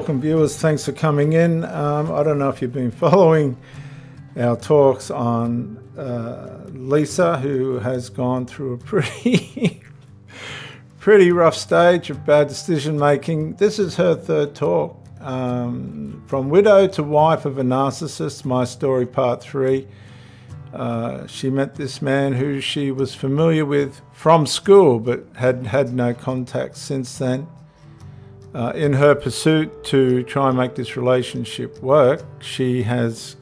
welcome viewers, thanks for coming in. I don't know if you've been following our talks on Lisa, who has gone through a pretty rough stage of bad decision making. This is her third talk, from widow to wife of a narcissist, my story part 3. She met this man who she was familiar with from school but had no contact since then. In her pursuit to try and make this relationship work, she has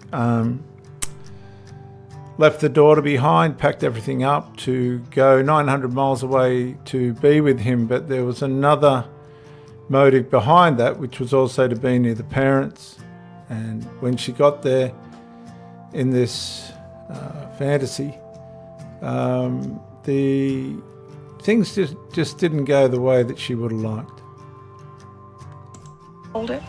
left the daughter behind, packed everything up to go 900 miles away to be with him. But there was another motive behind that, which was also to be near the parents. And when she got there in this fantasy, the things just didn't go the way that she would have liked. It.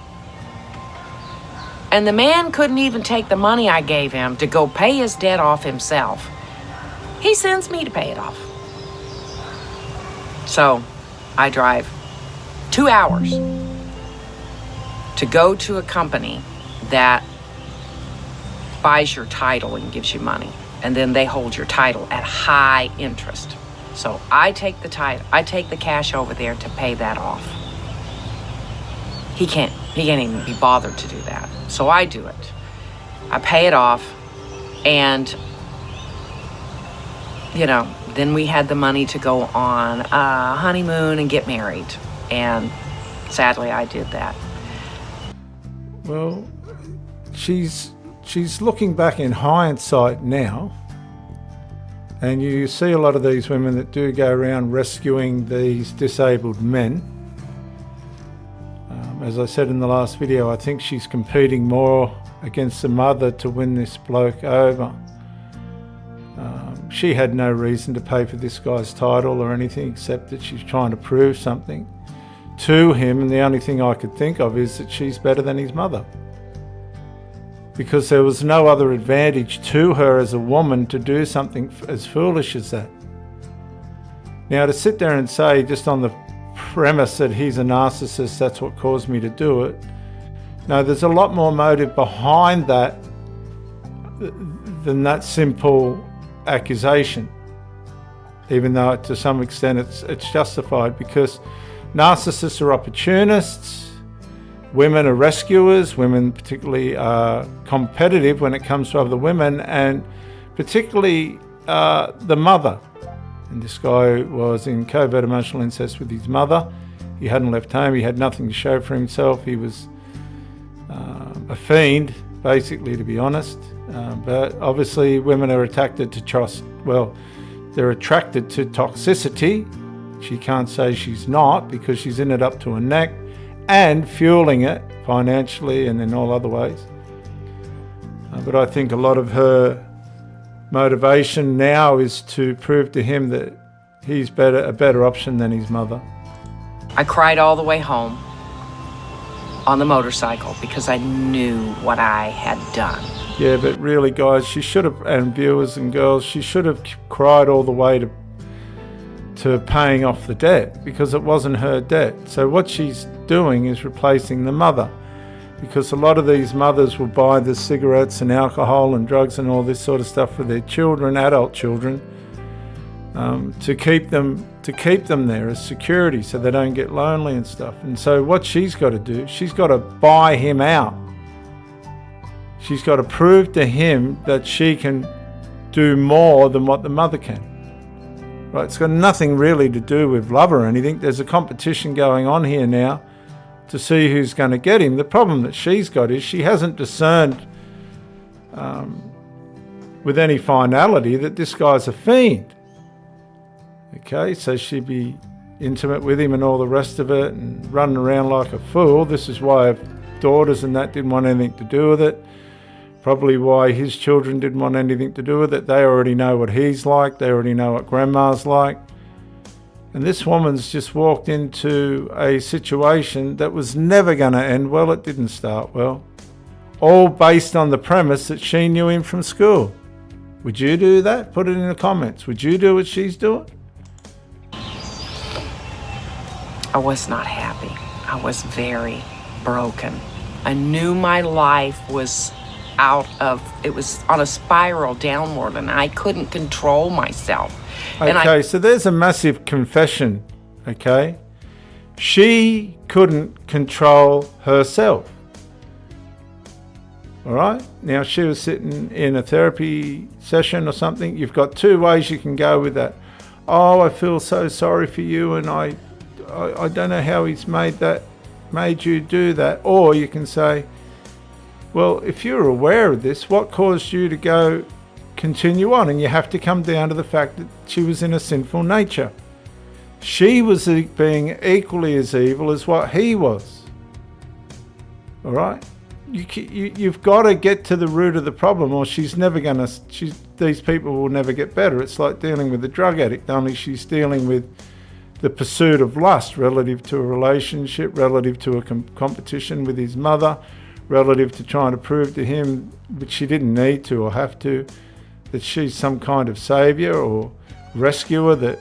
And the man couldn't even take the money I gave him to go pay his debt off himself. He sends me to pay it off. So I drive 2 hours to go to a company that buys your title and gives you money, and then they hold your title at high interest. So I take the cash over there to pay that off. He can't even be bothered to do that. So I do it. I pay it off, and, then we had the money to go on a honeymoon and get married. And sadly, I did that. Well, she's looking back in hindsight now, and you see a lot of these women that do go around rescuing these disabled men. As I said in the last video, I think she's competing more against the mother to win this bloke over. She had no reason to pay for this guy's title or anything, except that she's trying to prove something to him, and the only thing I could think of is that she's better than his mother. Because there was no other advantage to her as a woman to do something as foolish as that. Now, to sit there and say, just on the premise that he's a narcissist, that's what caused me to do it. No, there's a lot more motive behind that than that simple accusation, even though to some extent it's justified, because narcissists are opportunists, women are rescuers, women particularly are competitive when it comes to other women, and particularly the mother. And this guy was in covert emotional incest with his mother. He hadn't left home. He had nothing to show for himself. He was a fiend, basically, to be honest. But obviously women are attracted to trust. Well, they're attracted to toxicity. She can't say she's not, because she's in it up to her neck and fueling it financially and in all other ways. But I think a lot of her motivation now is to prove to him that he's a better option than his mother. I cried all the way home on the motorcycle because I knew what I had done. Yeah, but really, guys, she should have, and viewers and girls, she should have cried all the way to paying off the debt, because it wasn't her debt. So what she's doing is replacing the mother. Because a lot of these mothers will buy the cigarettes and alcohol and drugs and all this sort of stuff for their children, adult children, to keep them there as security, so they don't get lonely and stuff. And so what she's got to do, she's got to buy him out. She's got to prove to him that she can do more than what the mother can. Right? It's got nothing really to do with love or anything. There's a competition going on here now to see who's going to get him. The problem that she's got is she hasn't discerned with any finality that this guy's a fiend. Okay, so she'd be intimate with him and all the rest of it and running around like a fool. This is why her daughters and that didn't want anything to do with it. Probably why his children didn't want anything to do with it. They already know what he's like. They already know what grandma's like. And this woman's just walked into a situation that was never going to end well. It didn't start well. All based on the premise that she knew him from school. Would you do that? Put it in the comments. Would you do what she's doing? I was not happy. I was very, broken. I knew my life was it was on a spiral downward, and I couldn't control myself. Okay, so there's a massive confession, okay? She couldn't control herself. All right? Now, she was sitting in a therapy session or something. You've got two ways you can go with that. Oh, I feel so sorry for you, and I don't know how he's made you do that. Or you can say, well, if you're aware of this, what caused you to continue on? And you have to come down to the fact that she was in a sinful nature. She was being equally as evil as what he was. All right? You've got to get to the root of the problem, or these people will never get better. It's like dealing with a drug addict, only she's dealing with the pursuit of lust relative to a relationship, relative to a competition with his mother, relative to trying to prove to him, which she didn't need to or have to, that she's some kind of savior or rescuer that,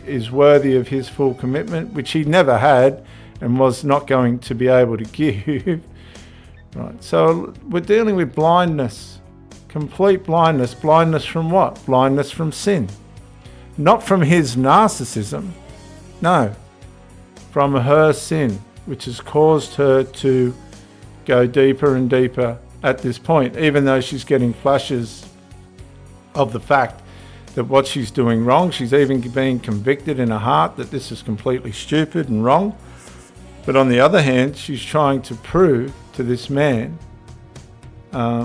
is worthy of his full commitment, which he never had and was not going to be able to give. Right. So we're dealing with blindness, complete blindness. Blindness from what? Blindness from sin. Not from his narcissism, no, from her sin, which has caused her to go deeper and deeper at this point, even though she's getting flashes of the fact that what she's doing wrong. She's even being convicted in her heart that this is completely stupid and wrong. But on the other hand, she's trying to prove to this man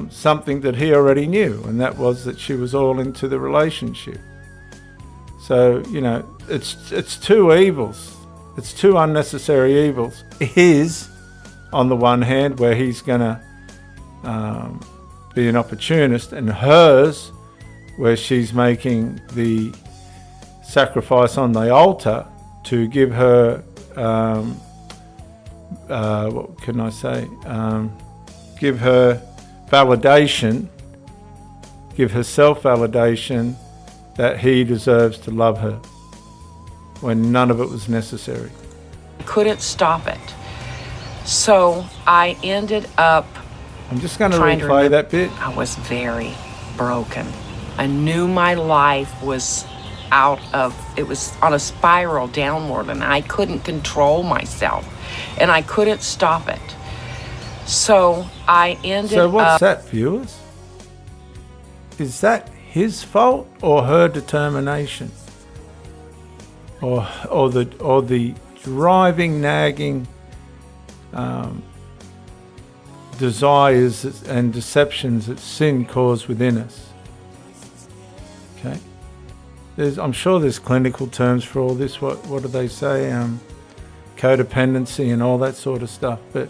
something that he already knew, and that was that she was all into the relationship. So, it's two evils. It's two unnecessary evils. His, on the one hand, where he's going to be an opportunist, and hers, where she's making the sacrifice on the altar to give her, what can I say, give her validation, give herself validation that he deserves to love her, when none of it was necessary. Couldn't stop it. So I ended up I'm just going to replay that bit. I was very broken. I knew my life was it was on a spiral downward, and I couldn't control myself, and I couldn't stop it. So I ended up... So what's that, viewers? Is that his fault or her determination? Or the driving, nagging desires and deceptions that sin caused within us? Okay. I'm sure there's clinical terms for all this. What do they say? Codependency and all that sort of stuff. But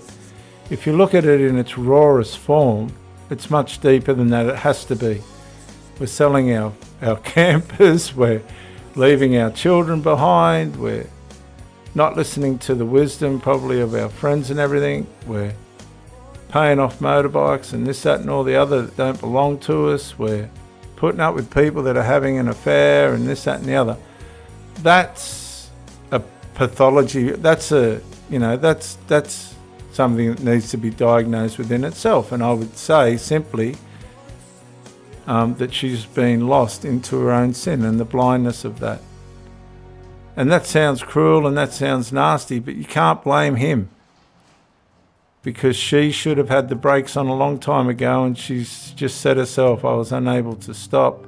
if you look at it in its rawest form, it's much deeper than that. It has to be. We're selling our campers. We're leaving our children behind. We're not listening to the wisdom probably of our friends and everything. We're paying off motorbikes and this, that and all the other that don't belong to us. We're putting up with people that are having an affair and this, that and the other. That's a pathology. That's something that needs to be diagnosed within itself. And I would say simply that she's been lost into her own sin and the blindness of that. And that sounds cruel and that sounds nasty, but you can't blame him, because she should have had the brakes on a long time ago, and she's just said herself, I was unable to stop.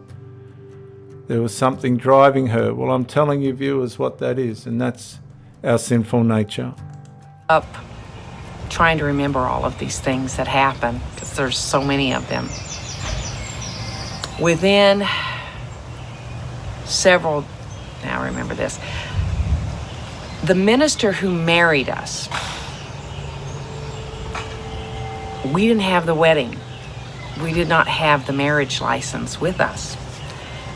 There was something driving her. Well, I'm telling you, viewers, what that is, and that's our sinful nature. Up trying to remember all of these things that happen, because there's so many of them. Within several, now remember this, the minister who married us, we didn't have the wedding. We did not have the marriage license with us.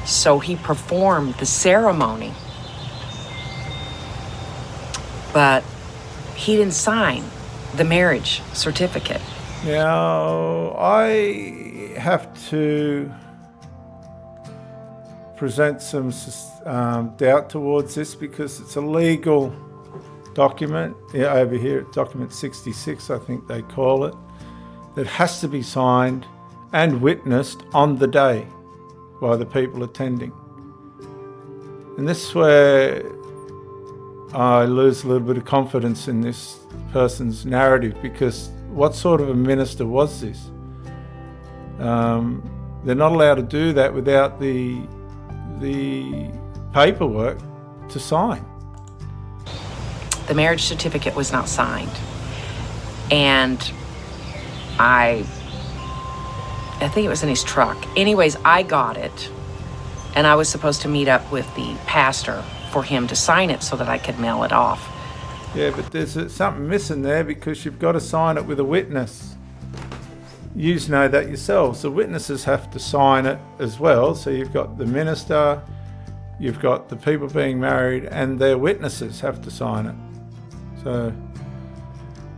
So he performed the ceremony, but he didn't sign the marriage certificate. Now, I have to present some doubt towards this, because it's a legal document, over here at document 66, I think they call it, that has to be signed and witnessed on the day by the people attending. And this is where I lose a little bit of confidence in this person's narrative, because what sort of a minister was this? They're not allowed to do that without the paperwork to sign. The marriage certificate was not signed. And I think it was in his truck. Anyways, I got it. And I was supposed to meet up with the pastor for him to sign it so that I could mail it off. Yeah, but there's something missing there, because you've got to sign it with a witness. You know that yourselves. The witnesses have to sign it as well. So you've got the minister, you've got the people being married, and their witnesses have to sign it. So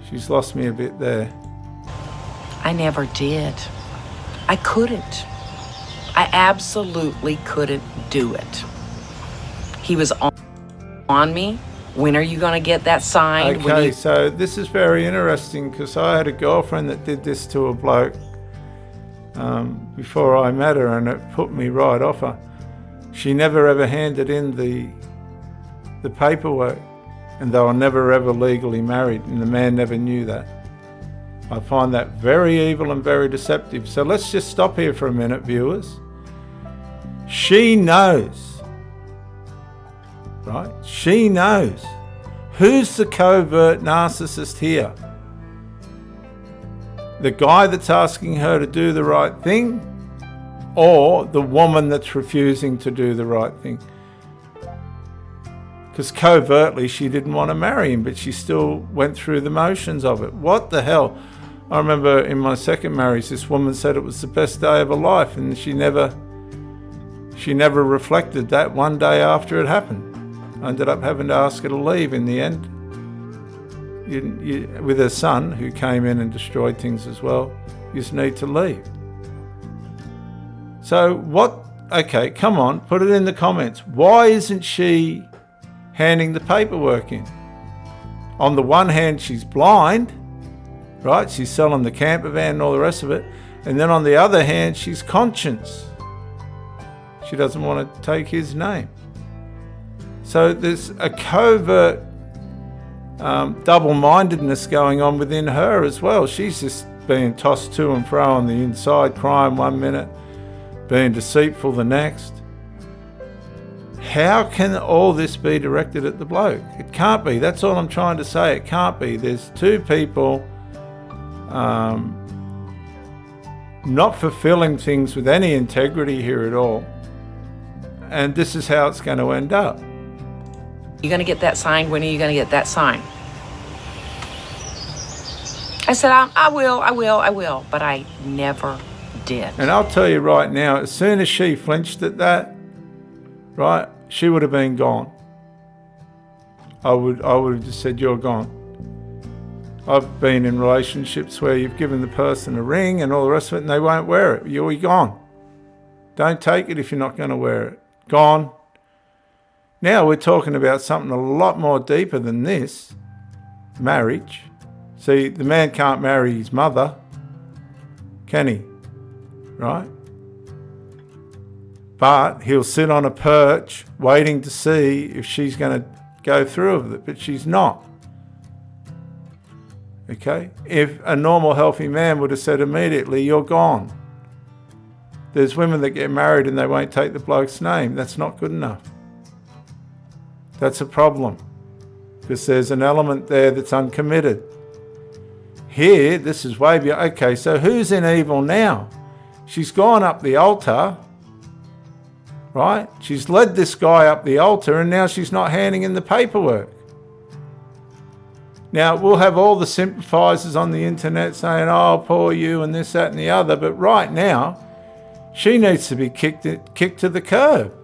she's lost me a bit there. I never did. I couldn't. I absolutely couldn't do it. He was on me. When are you going to get that signed? Okay, so this is very interesting, because I had a girlfriend that did this to a bloke before I met her, and it put me right off her. She never ever handed in the paperwork, and they were never ever legally married, and the man never knew that. I find that very evil and very deceptive. So let's just stop here for a minute, viewers. She knows, right? She knows. Who's the covert narcissist here? The guy that's asking her to do the right thing, or the woman that's refusing to do the right thing? Because covertly she didn't want to marry him, but she still went through the motions of it. What the hell? I remember in my second marriage, this woman said it was the best day of her life, and she never reflected that one day after it happened. I ended up having to ask her to leave in the end. With her son, who came in and destroyed things as well, you just need to leave. So what? Okay, come on, put it in the comments. Why isn't she handing the paperwork in? On the one hand, she's blind, right? She's selling the camper van and all the rest of it. And then on the other hand, she's conscious. She doesn't want to take his name. So there's a covert double-mindedness going on within her as well. She's just being tossed to and fro on the inside, crying one minute, being deceitful the next. How can all this be directed at the bloke? It can't be. That's all I'm trying to say. It can't be. There's two people not fulfilling things with any integrity here at all. And this is how it's going to end up. You going to get that signed? When are you going to get that signed? I said, I will, but I never did. And I'll tell you right now, as soon as she flinched at that, right, she would have been gone. I would have just said, you're gone. I've been in relationships where you've given the person a ring and all the rest of it, and they won't wear it. You're gone. Don't take it if you're not going to wear it. Gone. Now we're talking about something a lot more deeper than this. Marriage. See, the man can't marry his mother, can he? Right? But he'll sit on a perch waiting to see if she's going to go through with it, but she's not. Okay? If a normal, healthy man would have said immediately, you're gone. There's women that get married and they won't take the bloke's name. That's not good enough. That's a problem, because there's an element there that's uncommitted. Here, this is way beyond. Okay, so who's in evil now? She's gone up the altar, right? She's led this guy up the altar, and now she's not handing in the paperwork. Now, we'll have all the sympathizers on the internet saying, oh, poor you, and this, that, and the other, but right now, she needs to be kicked to the curb.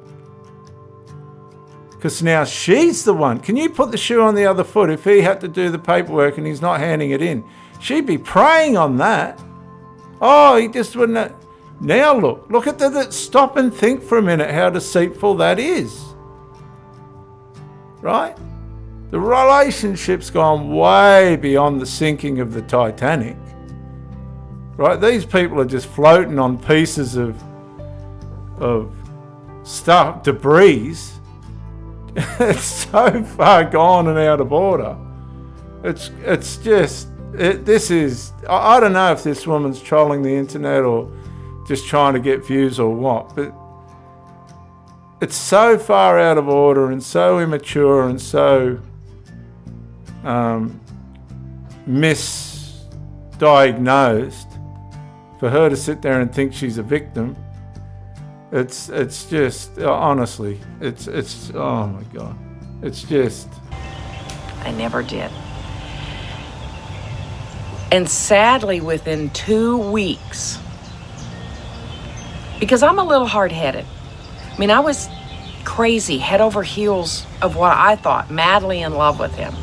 Because now she's the one. Can you put the shoe on the other foot? If he had to do the paperwork and he's not handing it in, she'd be praying on that. Oh, he just wouldn't. Now look at that. Stop and think for a minute how deceitful that is. Right? The relationship's gone way beyond the sinking of the Titanic. Right? These people are just floating on pieces of stuff, debris. It's so far gone and out of order. It's just, this is, I don't know if this woman's trolling the internet or just trying to get views or what, but it's so far out of order and so immature and so misdiagnosed for her to sit there and think she's a victim. It's just, honestly, it's oh my God, it's just. I never did. And sadly, within 2 weeks, because I'm a little hard-headed. I mean, I was crazy, head over heels of what I thought, madly in love with him.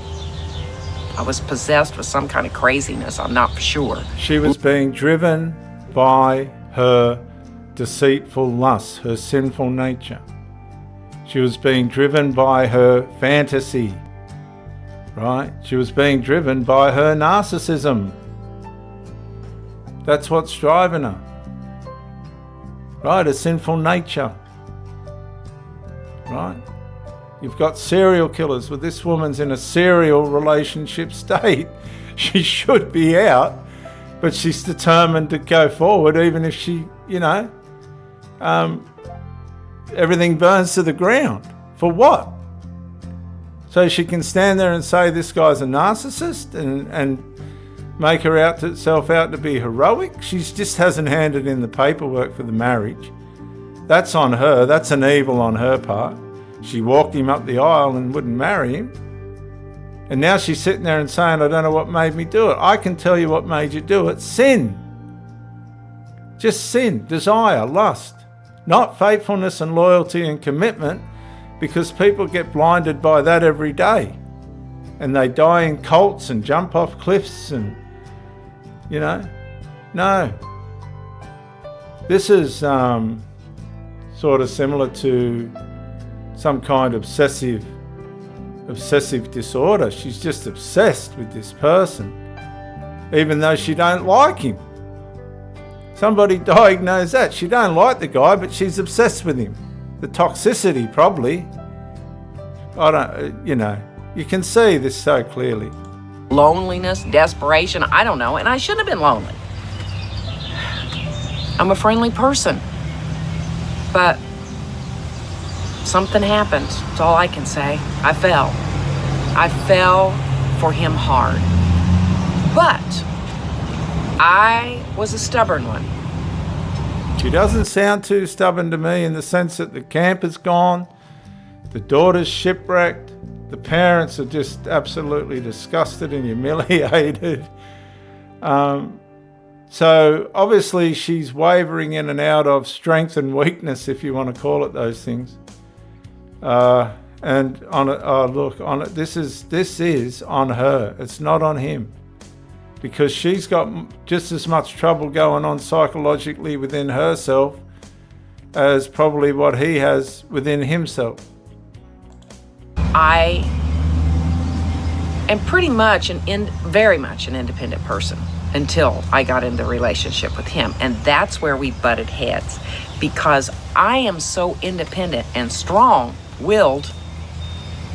I was possessed with some kind of craziness, I'm not sure. She was being driven by her deceitful lust, her sinful nature. She was being driven by her fantasy, right? She was being driven by her narcissism. That's what's driving her, right? A sinful nature, right? You've got serial killers. Well, this woman's in a serial relationship state. She should be out, but she's determined to go forward, even if she, everything burns to the ground. For what? So she can stand there and say this guy's a narcissist and make herself out to be heroic? She just hasn't handed in the paperwork for the marriage. That's on her. That's an evil on her part. She walked him up the aisle and wouldn't marry him. And now she's sitting there and saying, I don't know what made me do it. I can tell you what made you do it. Sin. Just sin, desire, lust. Not faithfulness and loyalty and commitment, because people get blinded by that every day. And they die in cults and jump off cliffs and, No. This is sort of similar to some kind of obsessive disorder. She's just obsessed with this person, even though she don't like him. Somebody diagnosed that. She don't like the guy, but she's obsessed with him. The toxicity, probably. You can see this so clearly. Loneliness, desperation, I don't know, and I shouldn't have been lonely. I'm a friendly person, but something happened. That's all I can say. I fell for him hard. But I was a stubborn one. She doesn't sound too stubborn to me, in the sense that the camp is gone, the daughter's shipwrecked, the parents are just absolutely disgusted and humiliated. So obviously she's wavering in and out of strength and weakness, if you want to call it those things. And on it, this is on her. It's not on him, because she's got just as much trouble going on psychologically within herself as probably what he has within himself. I am pretty much very much an independent person until I got into a relationship with him. And that's where we butted heads, because I am so independent and strong-willed.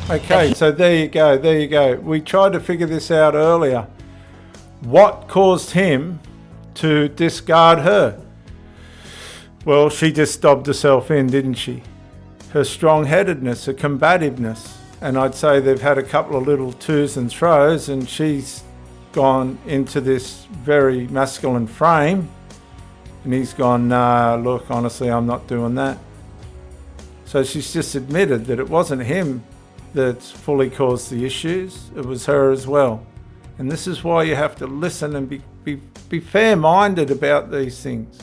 Okay, so there you go. We tried to figure this out earlier. What caused him to discard her? Well, she just dobbed herself in, didn't she? Her strong-headedness, her combativeness. And I'd say they've had a couple of little twos and throws, and she's gone into this very masculine frame, and he's gone, nah, look, honestly, I'm not doing that. So she's just admitted that it wasn't him that's fully caused the issues, it was her as well. And this is why you have to listen and be fair-minded about these things.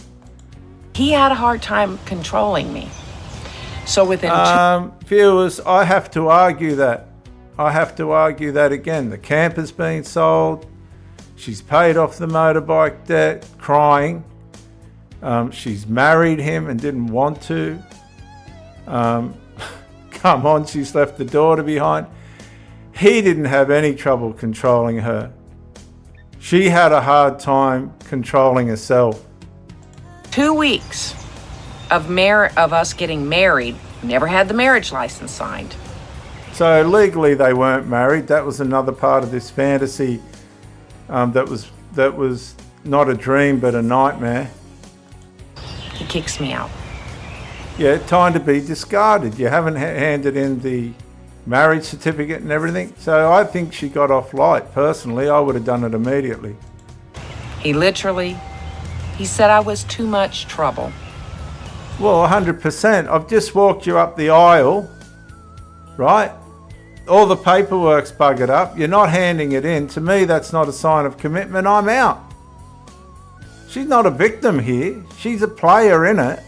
He had a hard time controlling me. So within viewers, I have to argue that. Again. The camp has been sold. She's paid off the motorbike debt, crying. She's married him and didn't want to. Come on, she's left the daughter behind. He didn't have any trouble controlling her. She had a hard time controlling herself. 2 weeks of us getting married, never had the marriage license signed. So legally they weren't married. That was another part of this fantasy that was not a dream but a nightmare. He kicks me out. Yeah, time to be discarded. You haven't handed in the marriage certificate and everything. So I think she got off light. Personally, I would have done it immediately. He said I was too much trouble. Well, 100%. I've just walked you up the aisle, right? All the paperwork's buggered up. You're not handing it in. To me, that's not a sign of commitment. I'm out. She's not a victim here. She's a player in it.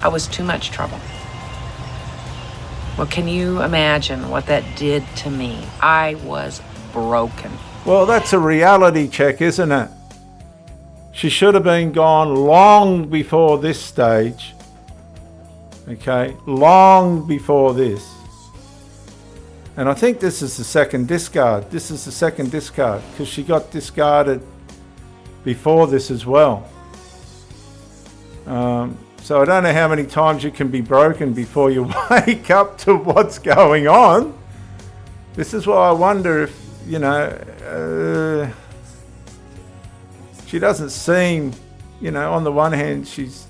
I was too much trouble. Well, can you imagine what that did to me? I was broken. Well, that's a reality check, isn't it? She should have been gone long before this stage. Okay, long before this. And I think this is the second discard. This is the second discard because she got discarded before this as well. So I don't know how many times you can be broken before you wake up to what's going on. This is why I wonder if, she doesn't seem, on the one hand she's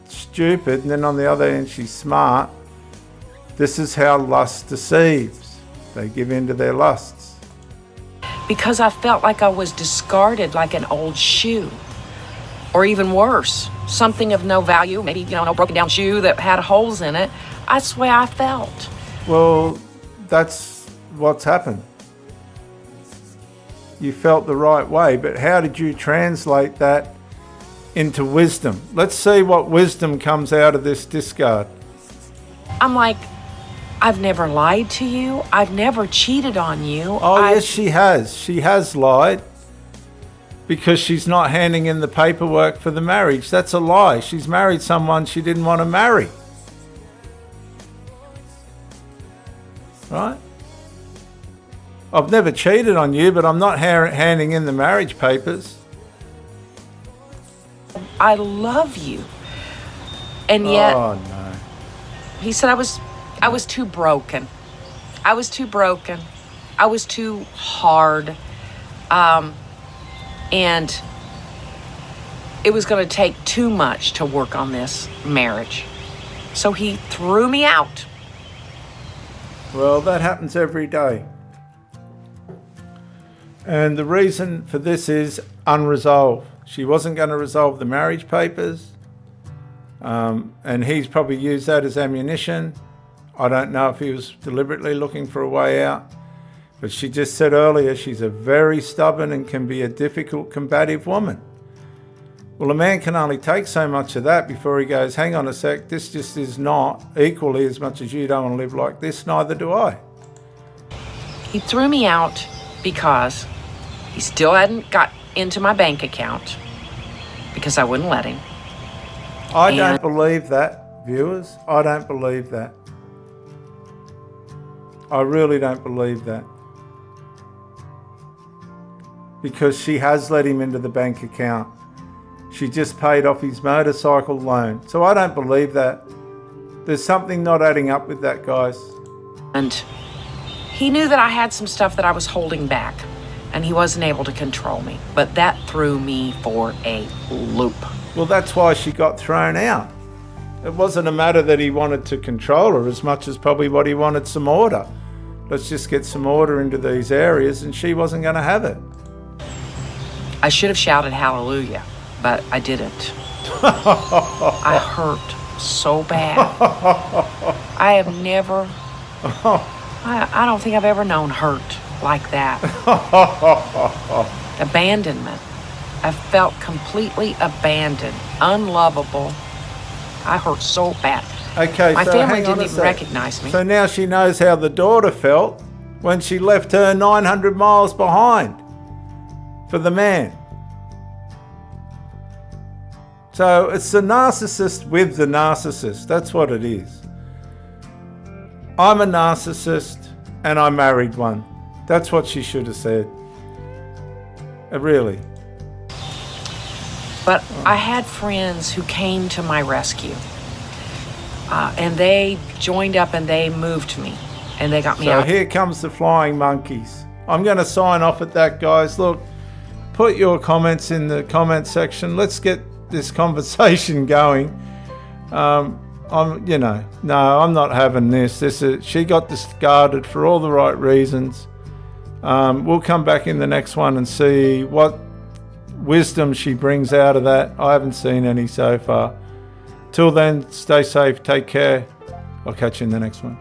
stupid and then on the other hand she's smart. This is how lust deceives. They give in to their lusts. Because I felt like I was discarded like an old shoe. Or even worse, something of no value, maybe, an old broken down shoe that had holes in it. That's the way I felt. Well, that's what's happened. You felt the right way, but how did you translate that into wisdom? Let's see what wisdom comes out of this discard. I'm like, I've never lied to you. I've never cheated on you. Yes, she has. She has lied because she's not handing in the paperwork for the marriage. That's a lie. She's married someone she didn't want to marry. Right? I've never cheated on you, but I'm not handing in the marriage papers. I love you. And yet, oh no. He said I was too broken. I was too broken. I was too hard. And it was going to take too much to work on this marriage. So he threw me out. Well, that happens every day. And the reason for this is unresolved. She wasn't going to resolve the marriage papers. And he's probably used that as ammunition. I don't know if he was deliberately looking for a way out. But she just said earlier, she's a very stubborn and can be a difficult, combative woman. Well, a man can only take so much of that before he goes, hang on a sec, this just is not equally as much as you don't want to live like this, neither do I. He threw me out because he still hadn't got into my bank account because I wouldn't let him. I don't believe that, viewers. I don't believe that. I really don't believe that. Because she has let him into the bank account. She just paid off his motorcycle loan. So I don't believe that. There's something not adding up with that, guys. And he knew that I had some stuff that I was holding back, and he wasn't able to control me. But that threw me for a loop. Well, that's why she got thrown out. It wasn't a matter that he wanted to control her as much as probably what he wanted some order. Let's just get some order into these areas, and she wasn't going to have it. I should have shouted hallelujah, but I didn't. I hurt so bad. I have never, I don't think I've ever known hurt like that. Abandonment. I felt completely abandoned, unlovable. I hurt so bad. Okay, my so family hang on didn't a even sec. recognize me. So now she knows how the daughter felt when she left her 900 miles behind for the man. So it's the narcissist with the narcissist. That's what it is. I'm a narcissist. and I married one. That's what she should have said. Really. But I had friends who came to my rescue. And they joined up and they moved me. And they got me out. So here comes the flying monkeys. I'm going to sign off at that, guys. Look, put your comments in the comment section. Let's get this conversation going. I'm not having this. She got discarded for all the right reasons. We'll come back in the next one and see what wisdom she brings out of that. I haven't seen any so far. Till then, stay safe, take care. I'll catch you in the next one.